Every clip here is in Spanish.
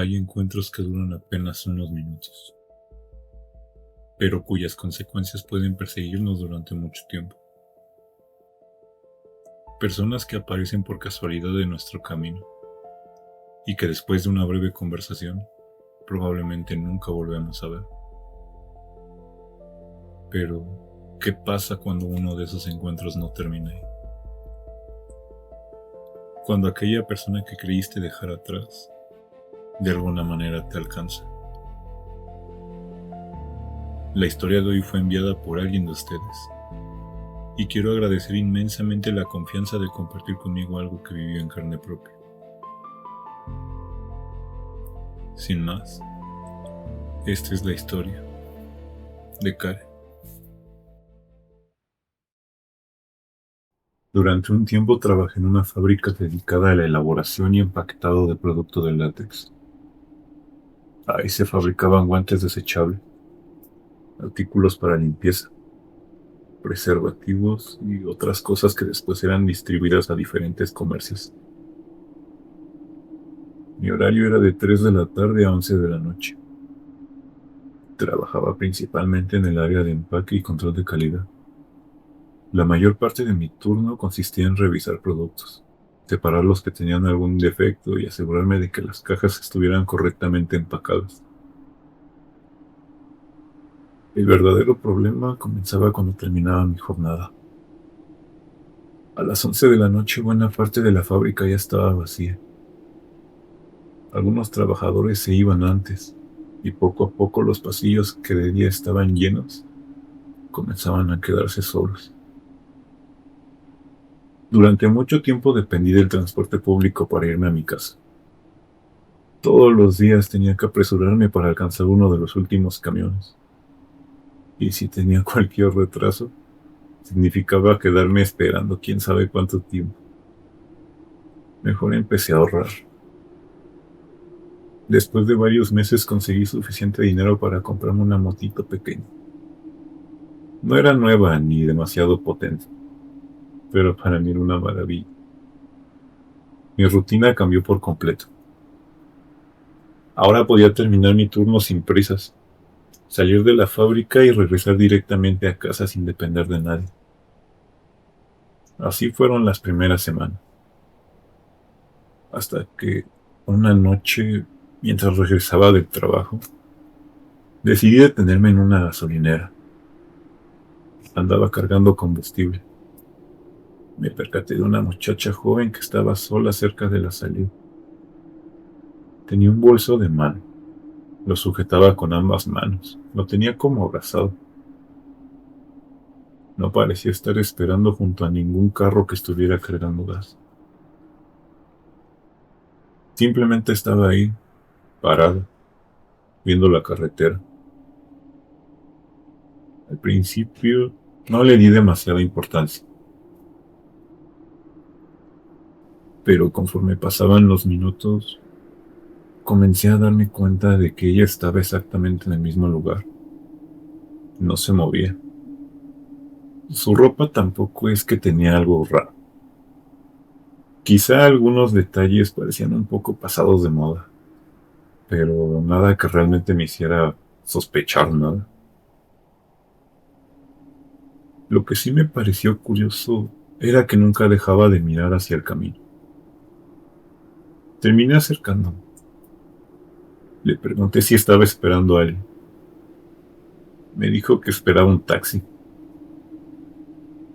Hay encuentros que duran apenas unos minutos, pero cuyas consecuencias pueden perseguirnos durante mucho tiempo. Personas que aparecen por casualidad en nuestro camino y que después de una breve conversación probablemente nunca volvemos a ver. Pero, ¿qué pasa cuando uno de esos encuentros no termina ahí? Cuando aquella persona que creíste dejar atrás, de alguna manera te alcanza. La historia de hoy fue enviada por alguien de ustedes, y quiero agradecer inmensamente la confianza de compartir conmigo algo que vivió en carne propia. Sin más, esta es la historia de Karen. Durante un tiempo trabajé en una fábrica dedicada a la elaboración y empaquetado de producto de látex. Ahí se fabricaban guantes desechables, artículos para limpieza, preservativos y otras cosas que después eran distribuidas a diferentes comercios. Mi horario era de 3 de la tarde a 11 de la noche. Trabajaba principalmente en el área de empaque y control de calidad. La mayor parte de mi turno consistía en revisar productos, separar los que tenían algún defecto y asegurarme de que las cajas estuvieran correctamente empacadas. El verdadero problema comenzaba cuando terminaba mi jornada. A las 11 de la noche buena parte de la fábrica ya estaba vacía. Algunos trabajadores se iban antes, y poco a poco los pasillos que de día estaban llenos comenzaban a quedarse solos. Durante mucho tiempo dependí del transporte público para irme a mi casa. Todos los días tenía que apresurarme para alcanzar uno de los últimos camiones. Y si tenía cualquier retraso, significaba quedarme esperando quién sabe cuánto tiempo. Mejor empecé a ahorrar. Después de varios meses conseguí suficiente dinero para comprarme una motito pequeña. No era nueva ni demasiado potente, pero para mí era una maravilla. Mi rutina cambió por completo. Ahora podía terminar mi turno sin prisas, salir de la fábrica y regresar directamente a casa sin depender de nadie. Así fueron las primeras semanas, hasta que una noche, mientras regresaba del trabajo, decidí detenerme en una gasolinera. Andaba cargando combustible. Me percaté de una muchacha joven que estaba sola cerca de la salida. Tenía un bolso de mano. Lo sujetaba con ambas manos. Lo tenía como abrazado. No parecía estar esperando junto a ningún carro que estuviera cargando gas. Simplemente estaba ahí, parada, viendo la carretera. Al principio no le di demasiada importancia, pero conforme pasaban los minutos, comencé a darme cuenta de que ella estaba exactamente en el mismo lugar. No se movía. Su ropa tampoco es que tenía algo raro. Quizá algunos detalles parecían un poco pasados de moda, pero nada que realmente me hiciera sospechar nada. Lo que sí me pareció curioso era que nunca dejaba de mirar hacia el camino. Terminé acercándome. Le pregunté si estaba esperando a alguien. Me dijo que esperaba un taxi.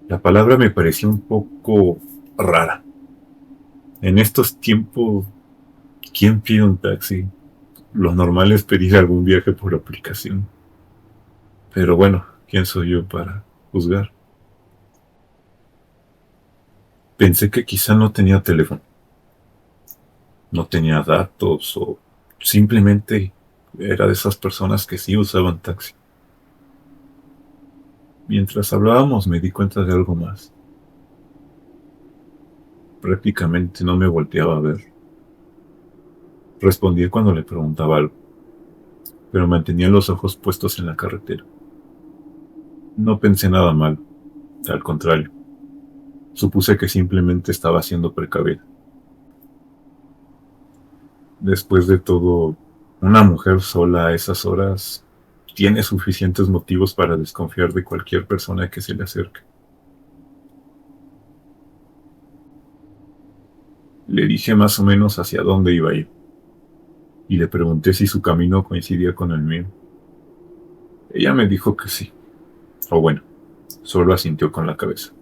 La palabra me pareció un poco rara. En estos tiempos, ¿quién pide un taxi? Lo normal es pedir algún viaje por aplicación. Pero bueno, ¿quién soy yo para juzgar? Pensé que quizá no tenía teléfono, no tenía datos o simplemente era de esas personas que sí usaban taxi. Mientras hablábamos me di cuenta de algo más. Prácticamente no me volteaba a ver. Respondía cuando le preguntaba algo, pero mantenía los ojos puestos en la carretera. No pensé nada mal, al contrario. Supuse que simplemente estaba siendo precavida. Después de todo, una mujer sola a esas horas tiene suficientes motivos para desconfiar de cualquier persona que se le acerque. Le dije más o menos hacia dónde iba a ir y le pregunté si su camino coincidía con el mío. Ella me dijo que sí, o bueno, solo asintió con la cabeza.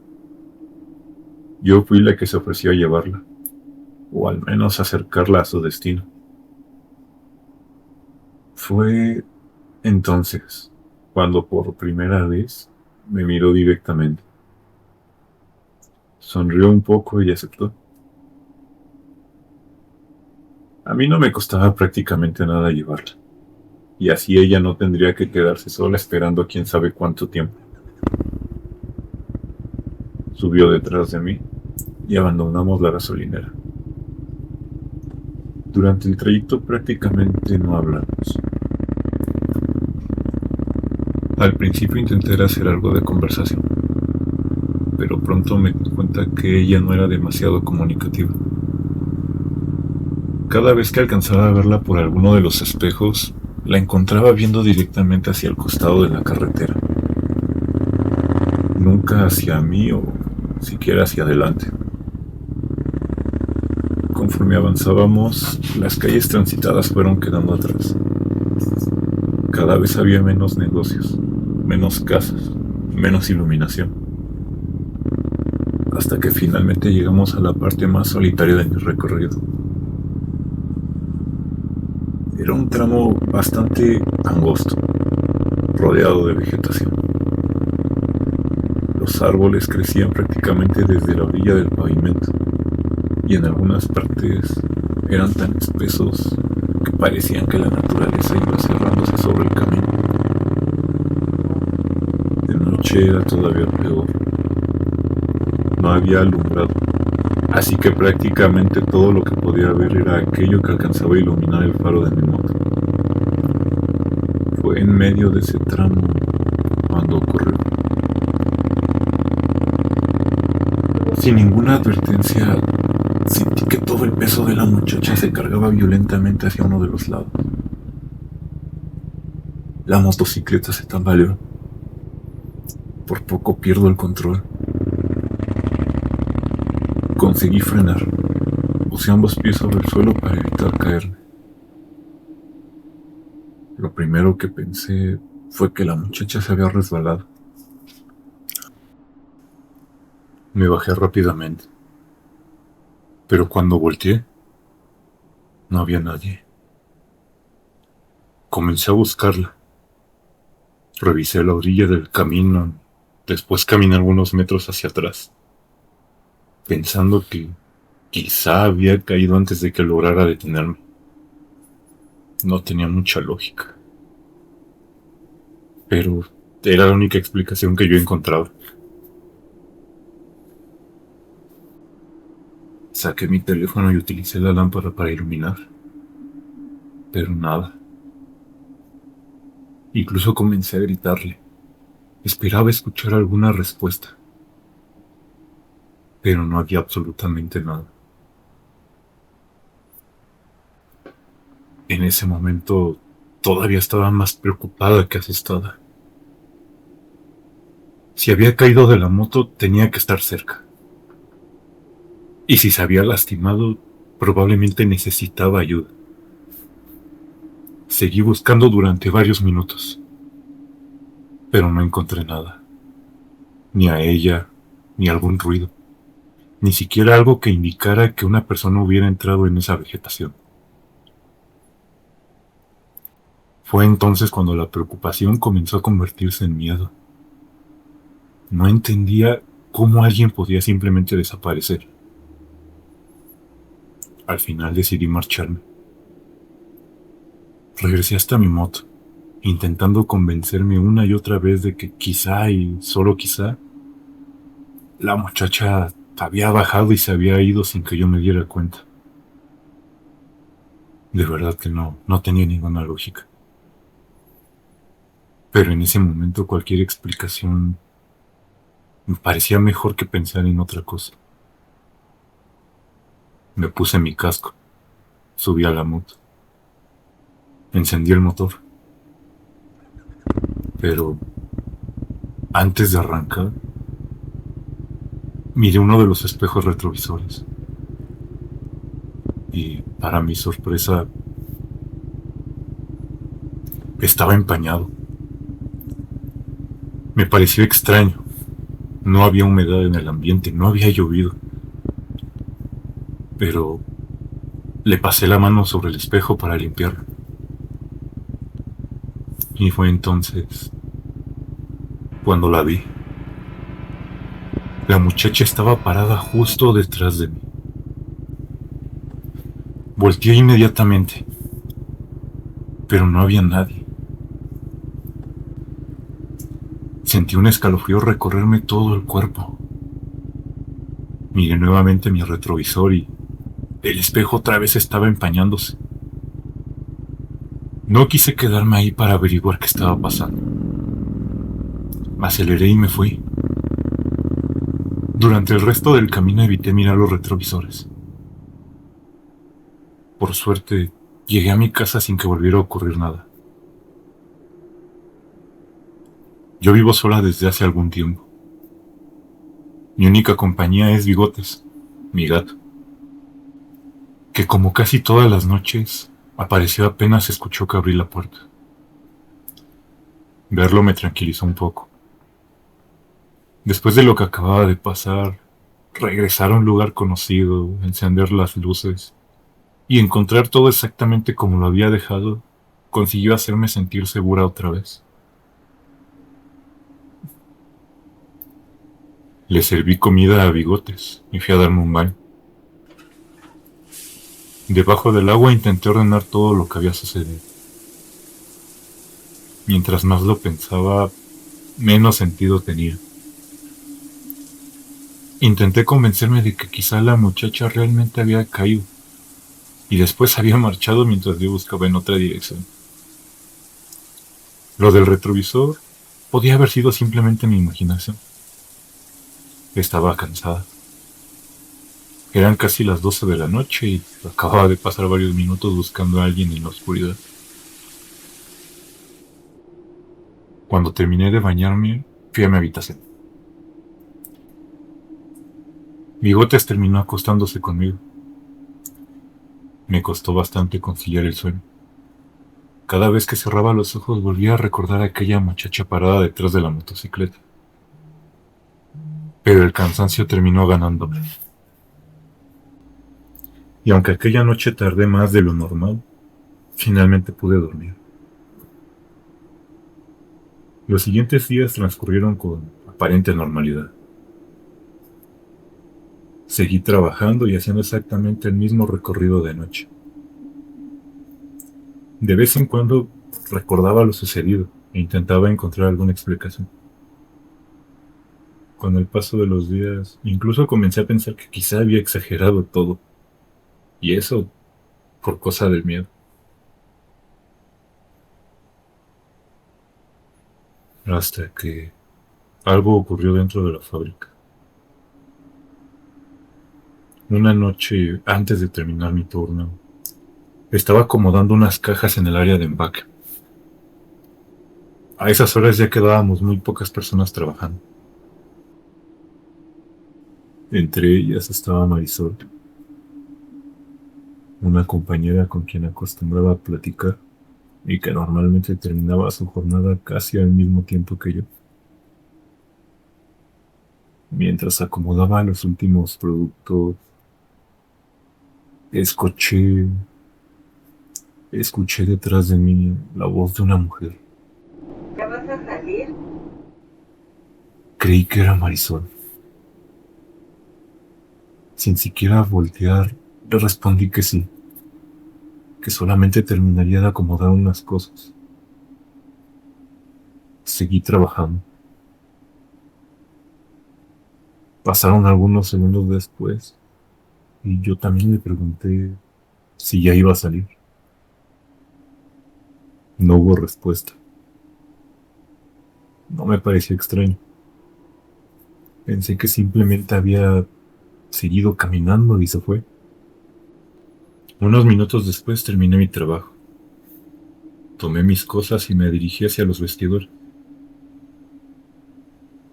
Yo fui la que se ofreció a llevarla, o al menos acercarla a su destino. Fue entonces cuando por primera vez me miró directamente. Sonrió un poco y aceptó. A mí no me costaba prácticamente nada llevarla, y así ella no tendría que quedarse sola esperando quién sabe cuánto tiempo. Subió detrás de mí y abandonamos la gasolinera. Durante el trayecto prácticamente no hablamos. Al principio intenté hacer algo de conversación, pero pronto me di cuenta que ella no era demasiado comunicativa. Cada vez que alcanzaba a verla por alguno de los espejos, la encontraba viendo directamente hacia el costado de la carretera, nunca hacia mí o siquiera hacia adelante. Conforme avanzábamos, las calles transitadas fueron quedando atrás. Cada vez había menos negocios, menos casas, menos iluminación, hasta que finalmente llegamos a la parte más solitaria de mi recorrido. Era un tramo bastante angosto, rodeado de vegetación. Los árboles crecían prácticamente desde la orilla del pavimento, y en algunas partes eran tan espesos que parecían que la naturaleza iba cerrándose sobre el camino. De noche era todavía peor. No había alumbrado, así que prácticamente todo lo que podía ver era aquello que alcanzaba a iluminar el faro de mi moto. Fue en medio de ese tramo cuando ocurrió. Sin ninguna advertencia, sentí que todo el peso de la muchacha se cargaba violentamente hacia uno de los lados. La motocicleta se tambaleó. Por poco pierdo el control. Conseguí frenar. Puse ambos pies sobre el suelo para evitar caerme. Lo primero que pensé fue que la muchacha se había resbalado. Me bajé rápidamente, pero cuando volteé, no había nadie. Comencé a buscarla. Revisé la orilla del camino, después caminé algunos metros hacia atrás, pensando que quizá había caído antes de que lograra detenerme. No tenía mucha lógica, pero era la única explicación que yo encontraba. Saqué mi teléfono y utilicé la lámpara para iluminar, pero nada. Incluso comencé a gritarle. Esperaba escuchar alguna respuesta, pero no había absolutamente nada. En ese momento todavía estaba más preocupada que asustada. Si había caído de la moto, tenía que estar cerca. Y si se había lastimado, probablemente necesitaba ayuda. Seguí buscando durante varios minutos, pero no encontré nada. Ni a ella, ni algún ruido. Ni siquiera algo que indicara que una persona hubiera entrado en esa vegetación. Fue entonces cuando la preocupación comenzó a convertirse en miedo. No entendía cómo alguien podía simplemente desaparecer. Al final decidí marcharme. Regresé hasta mi moto, intentando convencerme una y otra vez de que quizá y solo quizá la muchacha había bajado y se había ido sin que yo me diera cuenta. De verdad que no tenía ninguna lógica. Pero en ese momento cualquier explicación me parecía mejor que pensar en otra cosa. Me puse mi casco, Subí a la moto. Encendí el motor. Pero antes de arrancar, miré uno de los espejos retrovisores. Y para mi sorpresa, estaba empañado. Me pareció extraño. No había humedad en el ambiente, no había llovido. Pero le pasé la mano sobre el espejo para limpiarlo. Y fue entonces cuando la vi. La muchacha estaba parada justo detrás de mí. Volteé inmediatamente, pero no había nadie. Sentí un escalofrío recorrerme todo el cuerpo. Miré nuevamente mi retrovisor y el espejo otra vez estaba empañándose. No quise quedarme ahí para averiguar qué estaba pasando. Aceleré y me fui. Durante el resto del camino evité mirar los retrovisores. Por suerte, llegué a mi casa sin que volviera a ocurrir nada. Yo vivo sola desde hace algún tiempo. Mi única compañía es Bigotes, mi gato, que como casi todas las noches, apareció apenas escuchó que abrí la puerta. Verlo me tranquilizó un poco. Después de lo que acababa de pasar, regresar a un lugar conocido, encender las luces y encontrar todo exactamente como lo había dejado, consiguió hacerme sentir segura otra vez. Le serví comida a Bigotes y fui a darme un baño. Debajo del agua intenté ordenar todo lo que había sucedido. Mientras más lo pensaba, menos sentido tenía. Intenté convencerme de que quizá la muchacha realmente había caído y después había marchado mientras yo buscaba en otra dirección. Lo del retrovisor podía haber sido simplemente mi imaginación. Estaba cansada. Eran casi las 12 de la noche y acababa de pasar varios minutos buscando a alguien en la oscuridad. Cuando terminé de bañarme, fui a mi habitación. Bigotes terminó acostándose conmigo. Me costó bastante conciliar el sueño. Cada vez que cerraba los ojos volvía a recordar a aquella muchacha parada detrás de la motocicleta. Pero el cansancio terminó ganándome. Y aunque aquella noche tardé más de lo normal, finalmente pude dormir. Los siguientes días transcurrieron con aparente normalidad. Seguí trabajando y haciendo exactamente el mismo recorrido de noche. De vez en cuando recordaba lo sucedido e intentaba encontrar alguna explicación. Con el paso de los días, incluso comencé a pensar que quizá había exagerado todo. Y eso por cosa del miedo. Hasta que algo ocurrió dentro de la fábrica. Una noche antes de terminar mi turno, estaba acomodando unas cajas en el área de empaque. A esas horas ya quedábamos muy pocas personas trabajando. Entre ellas estaba Marisol, una compañera con quien acostumbraba a platicar y que normalmente terminaba su jornada casi al mismo tiempo que yo. Mientras acomodaba los últimos productos, escuché detrás de mí la voz de una mujer. ¿Ya vas a salir? Creí que era Marisol. Sin siquiera voltear, le respondí que sí, que solamente terminaría de acomodar unas cosas. Seguí trabajando. Pasaron algunos segundos después y yo también le pregunté si ya iba a salir. No hubo respuesta. No me pareció extraño. Pensé que simplemente había seguido caminando y se fue. Unos minutos después terminé mi trabajo. Tomé mis cosas y me dirigí hacia los vestidores.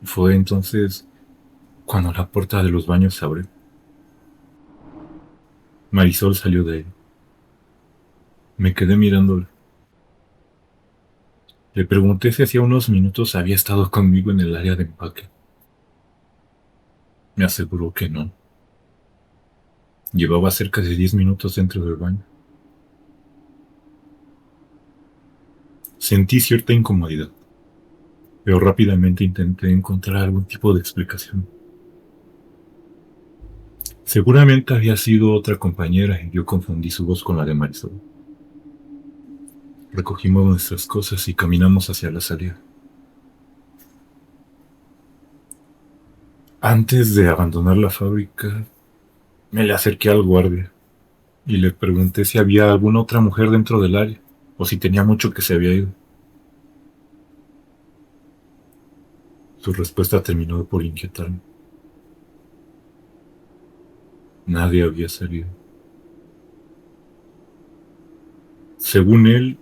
Fue entonces cuando la puerta de los baños se abrió. Marisol salió de ahí. Me quedé mirándola. Le pregunté si hacía unos minutos había estado conmigo en el área de empaque. Me aseguró que no. Llevaba cerca de 10 minutos dentro del baño. Sentí cierta incomodidad, pero rápidamente intenté encontrar algún tipo de explicación. Seguramente había sido otra compañera y yo confundí su voz con la de Marisol. Recogimos nuestras cosas y caminamos hacia la salida. Antes de abandonar la fábrica, me le acerqué al guardia y le pregunté si había alguna otra mujer dentro del área o si tenía mucho que se había ido. Su respuesta terminó por inquietarme. Nadie había salido. Según él,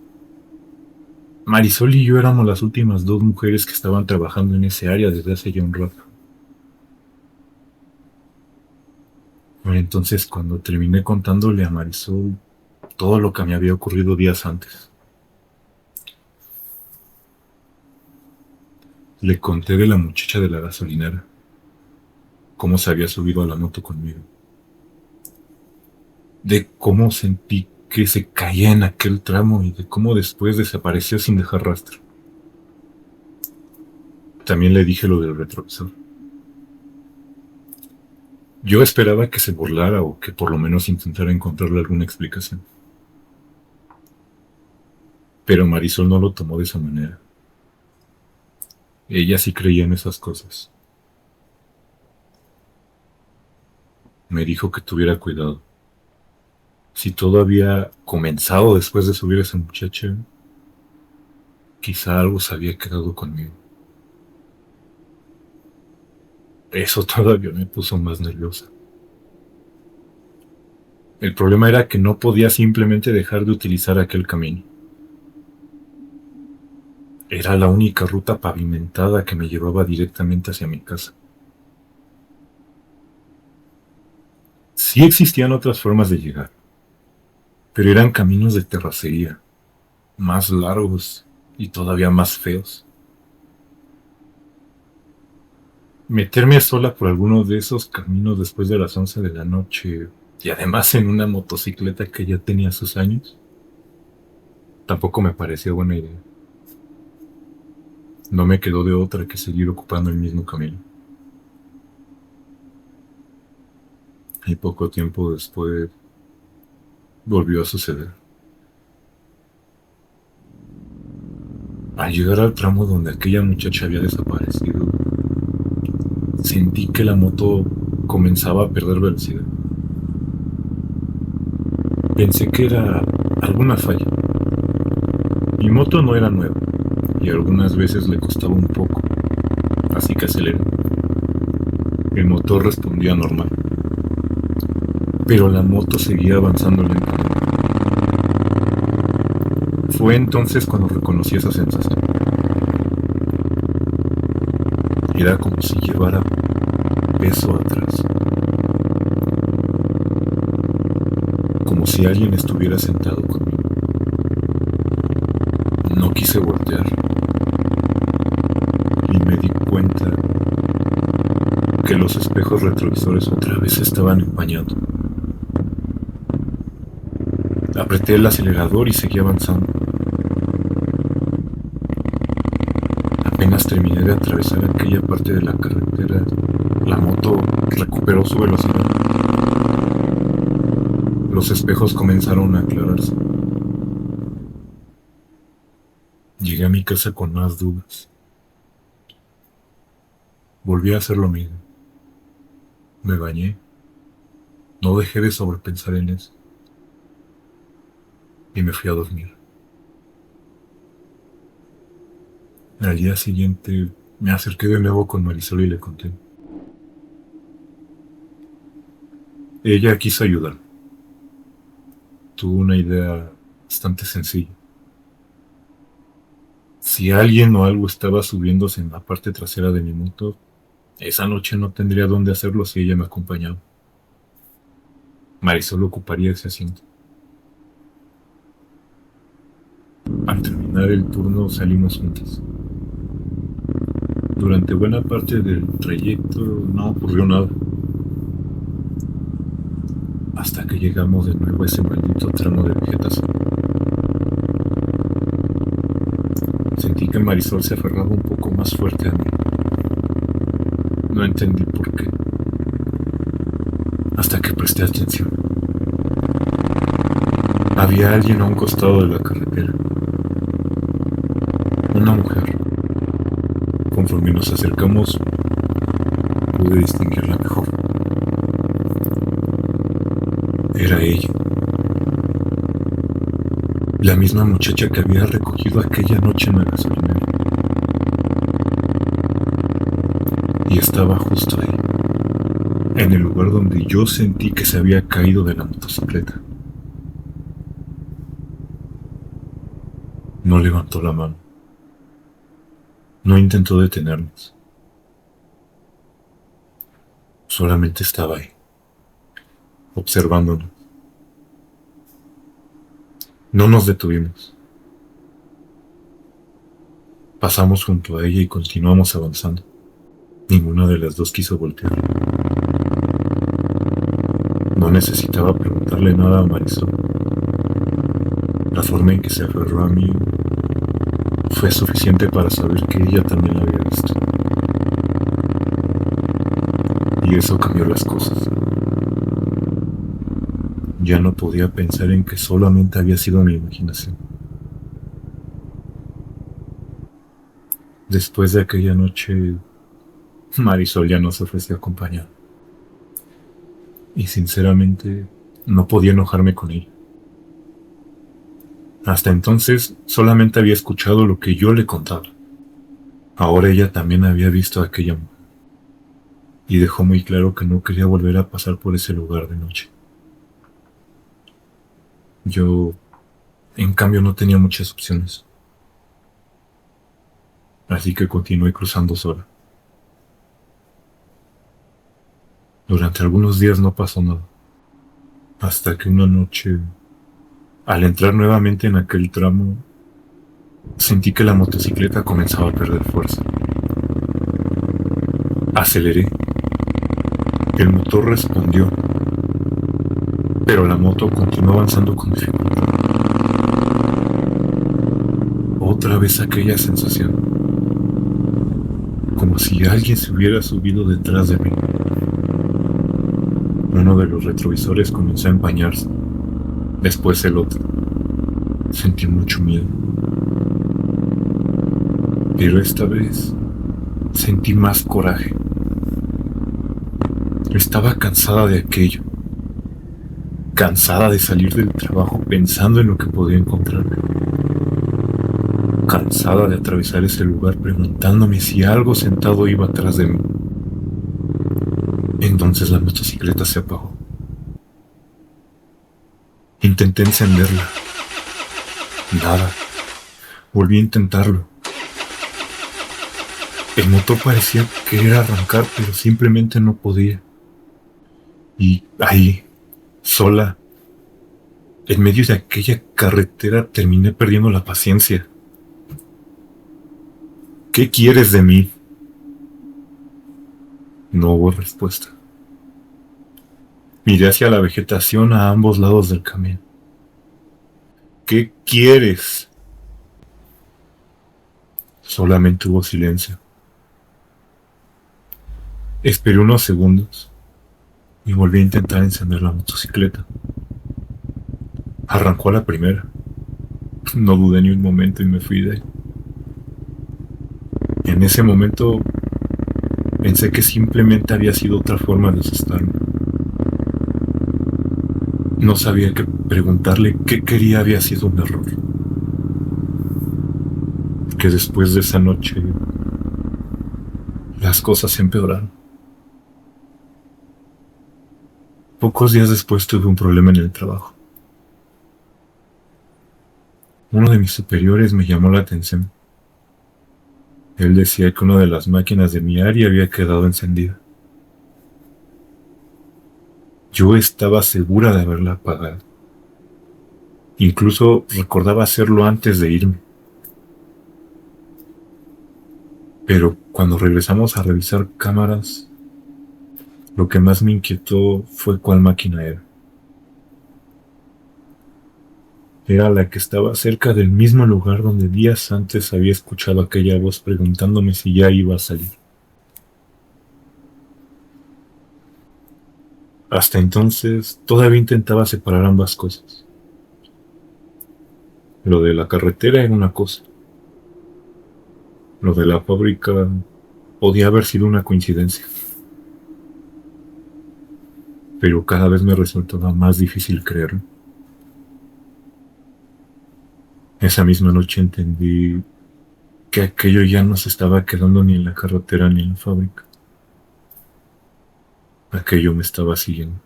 Marisol y yo éramos las últimas dos mujeres que estaban trabajando en ese área desde hace ya un rato. Fue entonces cuando terminé contándole a Marisol todo lo que me había ocurrido días antes. Le conté de la muchacha de la gasolinera, cómo se había subido a la moto conmigo, de cómo sentí que se caía en aquel tramo y de cómo después desapareció sin dejar rastro. También le dije lo del retrovisor. Yo esperaba que se burlara o que por lo menos intentara encontrarle alguna explicación. Pero Marisol no lo tomó de esa manera. Ella sí creía en esas cosas. Me dijo que tuviera cuidado. Si todo había comenzado después de subir a esa muchacha, quizá algo se había quedado conmigo. Eso todavía me puso más nerviosa. El problema era que no podía simplemente dejar de utilizar aquel camino. Era la única ruta pavimentada que me llevaba directamente hacia mi casa. Sí existían otras formas de llegar, pero eran caminos de terracería, más largos y todavía más feos. Meterme sola por alguno de esos caminos después de las 11 de la noche y además en una motocicleta que ya tenía sus años, tampoco me parecía buena idea. No me quedó de otra que seguir ocupando el mismo camino. Y poco tiempo después volvió a suceder. Al llegar al tramo donde aquella muchacha había desaparecido, sentí que la moto comenzaba a perder velocidad. Pensé que era alguna falla. Mi moto no era nueva y algunas veces le costaba un poco, así que aceleré. El motor respondía normal, pero la moto seguía avanzando lentamente. Fue entonces cuando reconocí esa sensación. Era como si llevara peso atrás, como si alguien estuviera sentado conmigo. No quise voltear y me di cuenta que los espejos retrovisores otra vez se estaban empañando. Apreté el acelerador y seguí avanzando. Apenas terminé de atravesar aquella parte de la carretera, la moto recuperó su velocidad. Los espejos comenzaron a aclararse. Llegué a mi casa con más dudas. Volví a hacer lo mismo. Me bañé. No dejé de sobrepensar en eso. Y me fui a dormir. Al día siguiente me acerqué de nuevo con Marisol y le conté. Ella quiso ayudar. tuvo una idea bastante sencilla. Si alguien o algo estaba subiéndose en la parte trasera de mi moto, esa noche no tendría dónde hacerlo si ella me acompañaba. Marisol ocuparía ese asiento. Al terminar el turno salimos juntas. Durante buena parte del trayecto no ocurrió nada. Hasta que llegamos de nuevo a ese maldito tramo de vegetación. Sentí que Marisol se aferraba un poco más fuerte a mí. No entendí por qué. Hasta que presté atención. Había alguien a un costado de la carretera. Una mujer. Conforme nos acercamos, pude distinguirla mejor. Era ella. La misma muchacha que había recogido aquella noche en la gasolinera. Y estaba justo ahí, en el lugar donde yo sentí que se había caído de la motocicleta. No levantó la mano. No intentó detenernos. Solamente estaba ahí, observándonos. No nos detuvimos. Pasamos junto a ella y continuamos avanzando. Ninguna de las dos quiso voltear. No necesitaba preguntarle nada a Marisol. La forma en que se aferró a mí fue suficiente para saber que ella también la había visto. Y eso cambió las cosas. Ya no podía pensar en que solamente había sido mi imaginación. Después de aquella noche, Marisol ya no se ofreció acompañar. Y sinceramente, no podía enojarme con ella. Hasta entonces, solamente había escuchado lo que yo le contaba. Ahora ella también había visto a aquella mujer. Y dejó muy claro que no quería volver a pasar por ese lugar de noche. Yo, en cambio, no tenía muchas opciones. Así que continué cruzando sola. Durante algunos días no pasó nada. Hasta que una noche, al entrar nuevamente en aquel tramo, sentí que la motocicleta comenzaba a perder fuerza. Aceleré. El motor respondió, pero la moto continuó avanzando con dificultad. Otra vez aquella sensación, como si alguien se hubiera subido detrás de mí. Uno de los retrovisores comenzó a empañarse, después el otro. Sentí mucho miedo. Pero esta vez sentí más coraje. Estaba cansada de aquello. Cansada de salir del trabajo pensando en lo que podía encontrarme. Cansada de atravesar ese lugar preguntándome si algo sentado iba atrás de mí. Entonces la motocicleta se apagó. Intenté encenderla. Nada. Volví a intentarlo. El motor parecía querer arrancar, pero simplemente no podía. Y ahí, sola, en medio de aquella carretera, terminé perdiendo la paciencia. ¿Qué quieres de mí? No hubo respuesta. Miré hacia la vegetación a ambos lados del camino. ¿Qué quieres? Solamente hubo silencio. Esperé unos segundos y volví a intentar encender la motocicleta. Arrancó a la primera. No dudé ni un momento y me fui de ahí. En ese momento pensé que simplemente había sido otra forma de asustarme. No sabía qué preguntarle. Qué quería había sido un error. Que después de esa noche las cosas empeoraron. Pocos días después tuve un problema en el trabajo. Uno de mis superiores me llamó la atención. Él decía que una de las máquinas de mi área había quedado encendida. Yo estaba segura de haberla apagado. Incluso recordaba hacerlo antes de irme. Pero cuando regresamos a revisar cámaras, lo que más me inquietó fue cuál máquina era. Era la que estaba cerca del mismo lugar donde días antes había escuchado aquella voz preguntándome si ya iba a salir. Hasta entonces todavía intentaba separar ambas cosas. Lo de la carretera era una cosa. Lo de la fábrica podía haber sido una coincidencia. Pero cada vez me resultaba más difícil creerlo. Esa misma noche entendí que aquello ya no se estaba quedando ni en la carretera ni en la fábrica. Aquello me estaba siguiendo.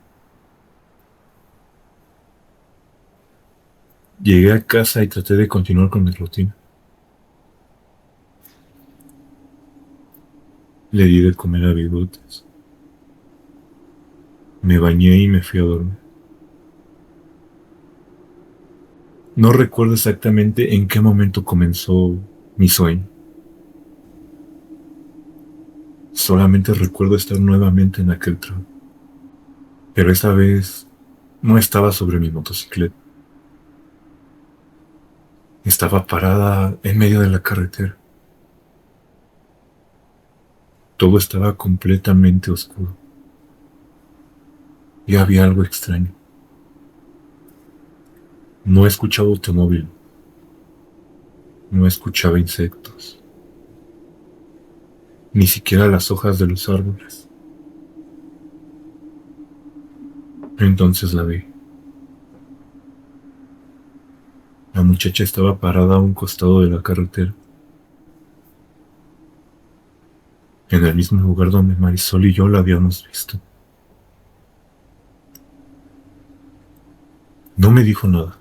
Llegué a casa y traté de continuar con mi rutina. Le di de comer a bigotes. Me bañé y me fui a dormir. No recuerdo exactamente en qué momento comenzó mi sueño. Solamente recuerdo estar nuevamente en aquel tren. Pero esta vez no estaba sobre mi motocicleta. Estaba parada en medio de la carretera. Todo estaba completamente oscuro. Y había algo extraño. No escuchaba automóvil. No escuchaba insectos. Ni siquiera las hojas de los árboles. Entonces la vi. La muchacha estaba parada a un costado de la carretera, en el mismo lugar donde Marisol y yo la habíamos visto. No me dijo nada.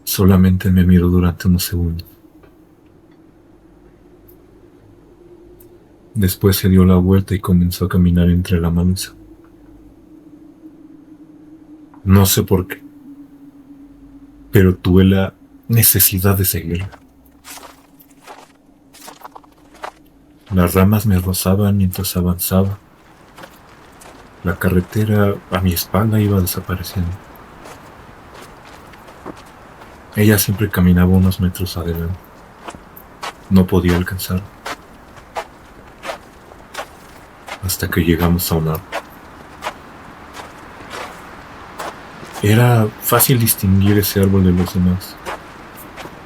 Solamente me miró durante unos segundos. Después se dio la vuelta y comenzó a caminar entre la maleza. No sé por qué, pero tuve la necesidad de seguirla. Las ramas me rozaban mientras avanzaba. La carretera a mi espalda iba desapareciendo. Ella siempre caminaba unos metros adelante. No podía alcanzar. Hasta que llegamos a un árbol. Era fácil distinguir ese árbol de los demás,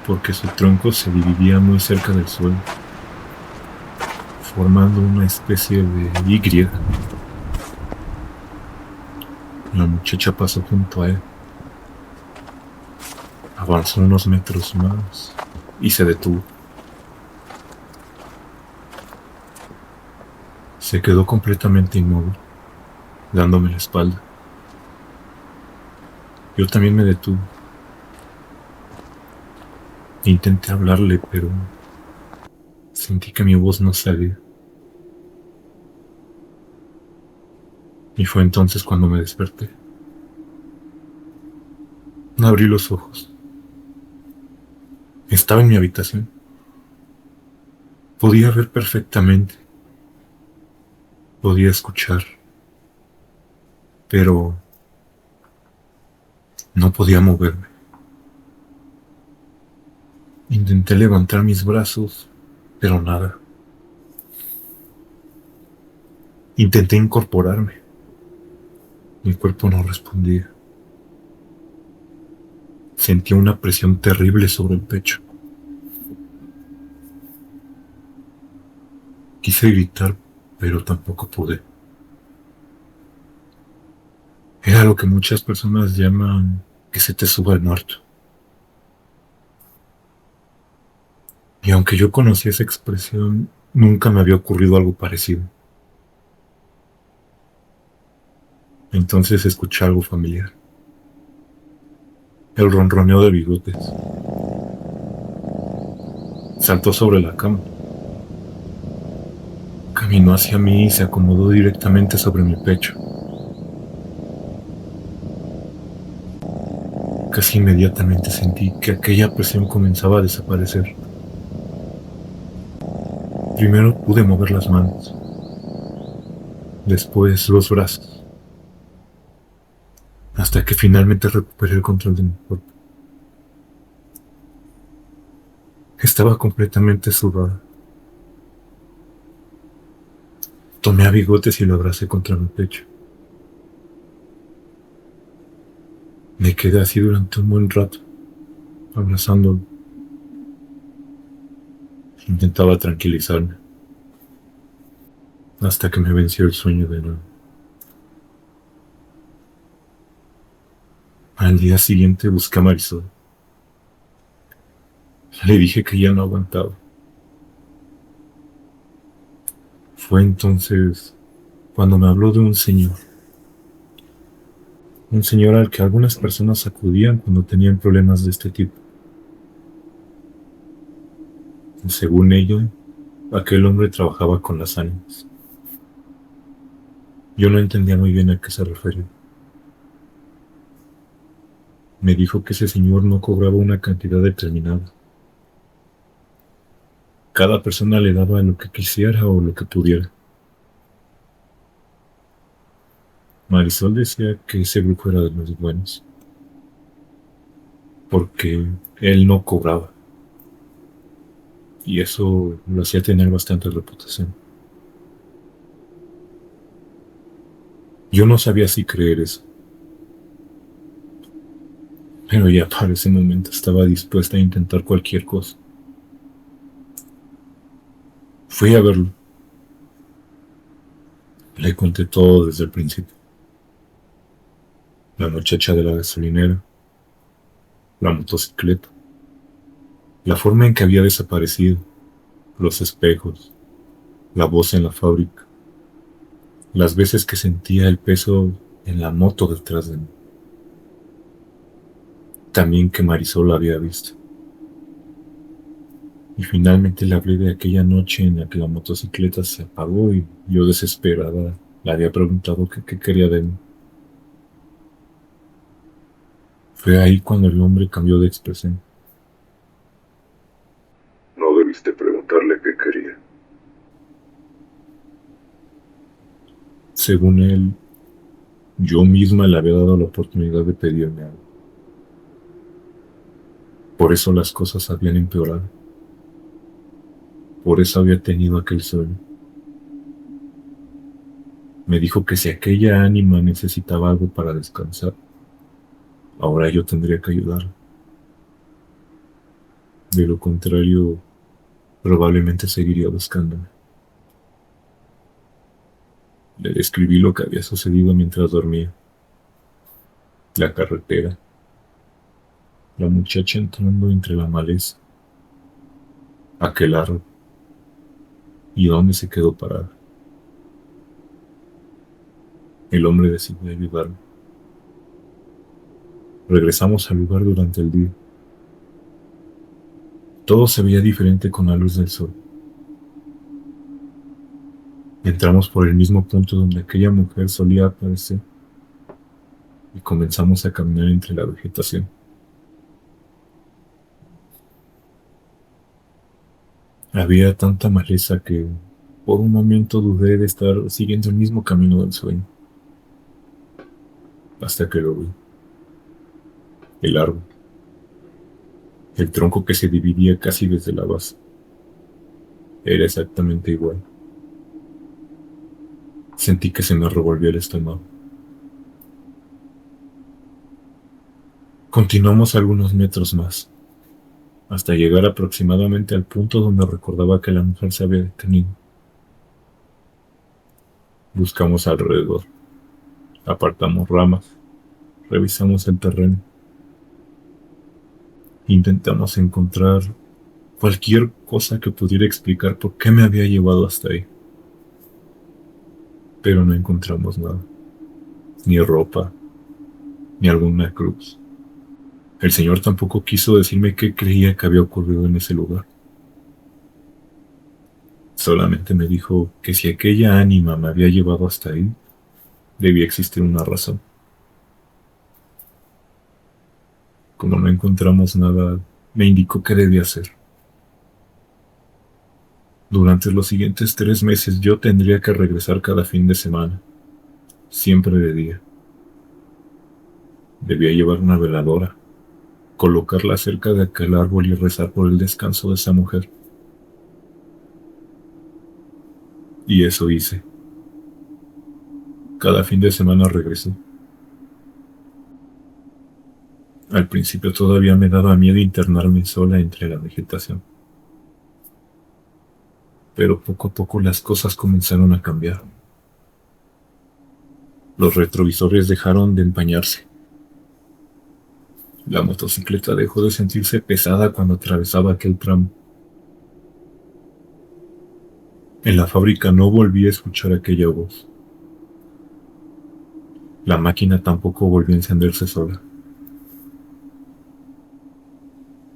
porque su tronco se dividía muy cerca del suelo, formando una especie de Y. La muchacha pasó junto a él. Avanzó unos metros más y se detuvo. Se quedó completamente inmóvil, dándome la espalda. Yo también me detuve. Intenté hablarle, pero sentí que mi voz no salía. Y fue entonces cuando me desperté. Abrí los ojos. Estaba en mi habitación. Podía ver perfectamente. Podía escuchar. Pero no podía moverme. Intenté levantar mis brazos, pero nada. Intenté incorporarme. Mi cuerpo no respondía. Sentía una presión terrible sobre el pecho. Quise gritar, pero tampoco pude. Era lo que muchas personas llaman que se te suba el muerto. Y aunque yo conocía esa expresión, nunca me había ocurrido algo parecido. Entonces escuché algo familiar. el ronroneo de Bigotes. Saltó sobre la cama. Caminó hacia mí y se acomodó directamente sobre mi pecho. Casi inmediatamente sentí que aquella presión comenzaba a desaparecer. Primero pude mover las manos, después los brazos, hasta que finalmente recuperé el control de mi cuerpo. Estaba completamente sudada. Tomé a Bigotes y lo abracé contra mi pecho. Me quedé así durante un buen rato, abrazándolo. Intentaba tranquilizarme, hasta que me venció el sueño de nuevo. Al día siguiente busqué a Marisol. Le dije que ya no aguantaba. Fue entonces cuando me habló de un señor al que algunas personas acudían cuando tenían problemas de este tipo. Según ello, aquel hombre trabajaba con las ánimas. Yo no entendía muy bien a qué se refería. Me dijo que ese señor no cobraba una cantidad determinada. Cada persona le daba lo que quisiera o lo que pudiera. Marisol decía que ese grupo era de los buenos, porque él no cobraba, y eso lo hacía tener bastante reputación. Yo no sabía si creer eso, pero ya para ese momento estaba dispuesta a intentar cualquier cosa. Fui a verlo. Le conté todo desde el principio. La muchacha de la gasolinera, la motocicleta, la forma en que había desaparecido, los espejos, la voz en la fábrica, las veces que sentía el peso en la moto detrás de mí. También que Marisol la había visto. Y finalmente le hablé de aquella noche en la que la motocicleta se apagó y yo desesperada le había preguntado qué quería de mí. Fue ahí cuando el hombre cambió de expresión. No debiste preguntarle qué quería. Según él, yo misma le había dado la oportunidad de pedirme algo. Por eso las cosas habían empeorado. Por eso había tenido aquel sueño. Me dijo que si aquella ánima necesitaba algo para descansar, ahora yo tendría que ayudarla. De lo contrario, probablemente seguiría buscándome. Le describí lo que había sucedido mientras dormía. La carretera, la muchacha entrando entre la maleza, aquel árbol, y dónde se quedó parada. El hombre decidió ayudarme. Regresamos al lugar durante el día. Todo se veía diferente con la luz del sol. Entramos por el mismo punto donde aquella mujer solía aparecer y comenzamos a caminar entre la vegetación. Había tanta maleza que por un momento dudé de estar siguiendo el mismo camino del sueño, hasta que lo vi. El árbol, el tronco que se dividía casi desde la base, era exactamente igual. Sentí que se me revolvió el estómago. Continuamos algunos metros más, hasta llegar aproximadamente al punto donde recordaba que la mujer se había detenido. Buscamos alrededor, apartamos ramas, revisamos el terreno. Intentamos encontrar cualquier cosa que pudiera explicar por qué me había llevado hasta ahí. Pero no encontramos nada. Ni ropa, ni alguna cruz. El señor tampoco quiso decirme qué creía que había ocurrido en ese lugar. Solamente me dijo que si aquella ánima me había llevado hasta ahí, debía existir una razón. Como no encontramos nada, me indicó qué debía hacer. Durante los siguientes 3 meses yo tendría que regresar cada fin de semana, siempre de día. Debía llevar una veladora, colocarla cerca de aquel árbol y rezar por el descanso de esa mujer. Y eso hice. Cada fin de semana regresé. Al principio todavía me daba miedo internarme sola entre la vegetación. Pero poco a poco las cosas comenzaron a cambiar. Los retrovisores dejaron de empañarse. La motocicleta dejó de sentirse pesada cuando atravesaba aquel tramo. En la fábrica no volví a escuchar aquella voz. La máquina tampoco volvió a encenderse sola.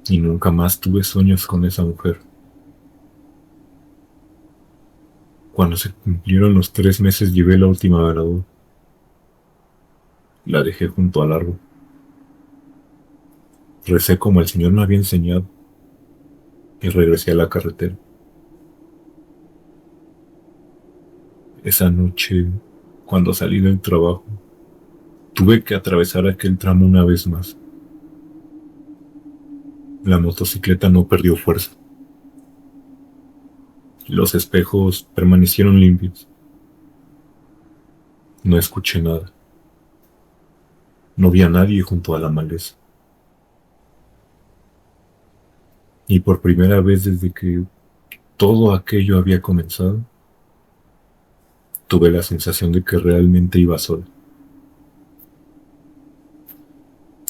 Y nunca más tuve sueños con esa mujer. Cuando se cumplieron los 3 meses llevé la última veladora. La dejé junto al árbol. Recé como el Señor me había enseñado y regresé a la carretera. Esa noche, cuando salí del trabajo, tuve que atravesar aquel tramo una vez más. La motocicleta no perdió fuerza. Los espejos permanecieron limpios. No escuché nada. No vi a nadie junto a la maleza. Y por primera vez desde que todo aquello había comenzado, tuve la sensación de que realmente iba sola.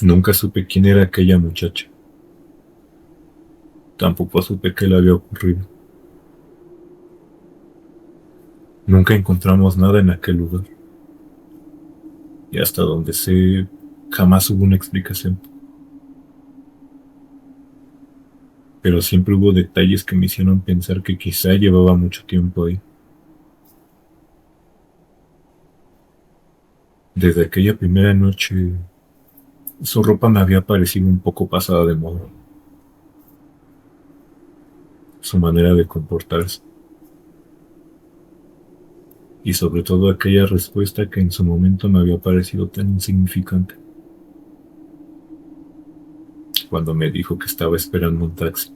Nunca supe quién era aquella muchacha. Tampoco supe qué le había ocurrido. Nunca encontramos nada en aquel lugar. Y hasta donde sé, jamás hubo una explicación. Pero siempre hubo detalles que me hicieron pensar que quizá llevaba mucho tiempo ahí. Desde aquella primera noche, su ropa me había parecido un poco pasada de moda. Su manera de comportarse. Y sobre todo aquella respuesta que en su momento me había parecido tan insignificante. Cuando me dijo que estaba esperando un taxi.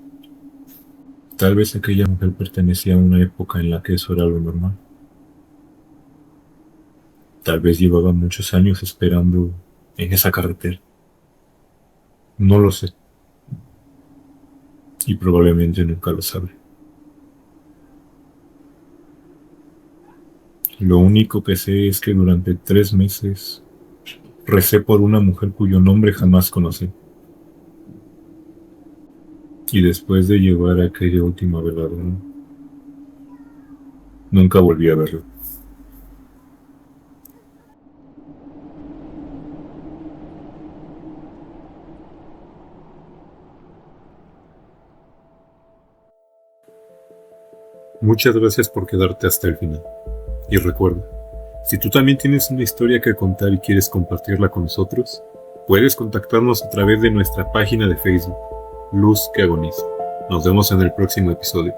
Tal vez aquella mujer pertenecía a una época en la que eso era lo normal. Tal vez llevaba muchos años esperando en esa carretera. No lo sé. Y probablemente nunca lo sabré. Lo único que sé es que durante 3 meses recé por una mujer cuyo nombre jamás conocí. Y después de llevar aquella última veladora, nunca volví a verla. Muchas gracias por quedarte hasta el final. Y recuerda, si tú también tienes una historia que contar y quieres compartirla con nosotros, puedes contactarnos a través de nuestra página de Facebook, Luz que Agoniza. Nos vemos en el próximo episodio.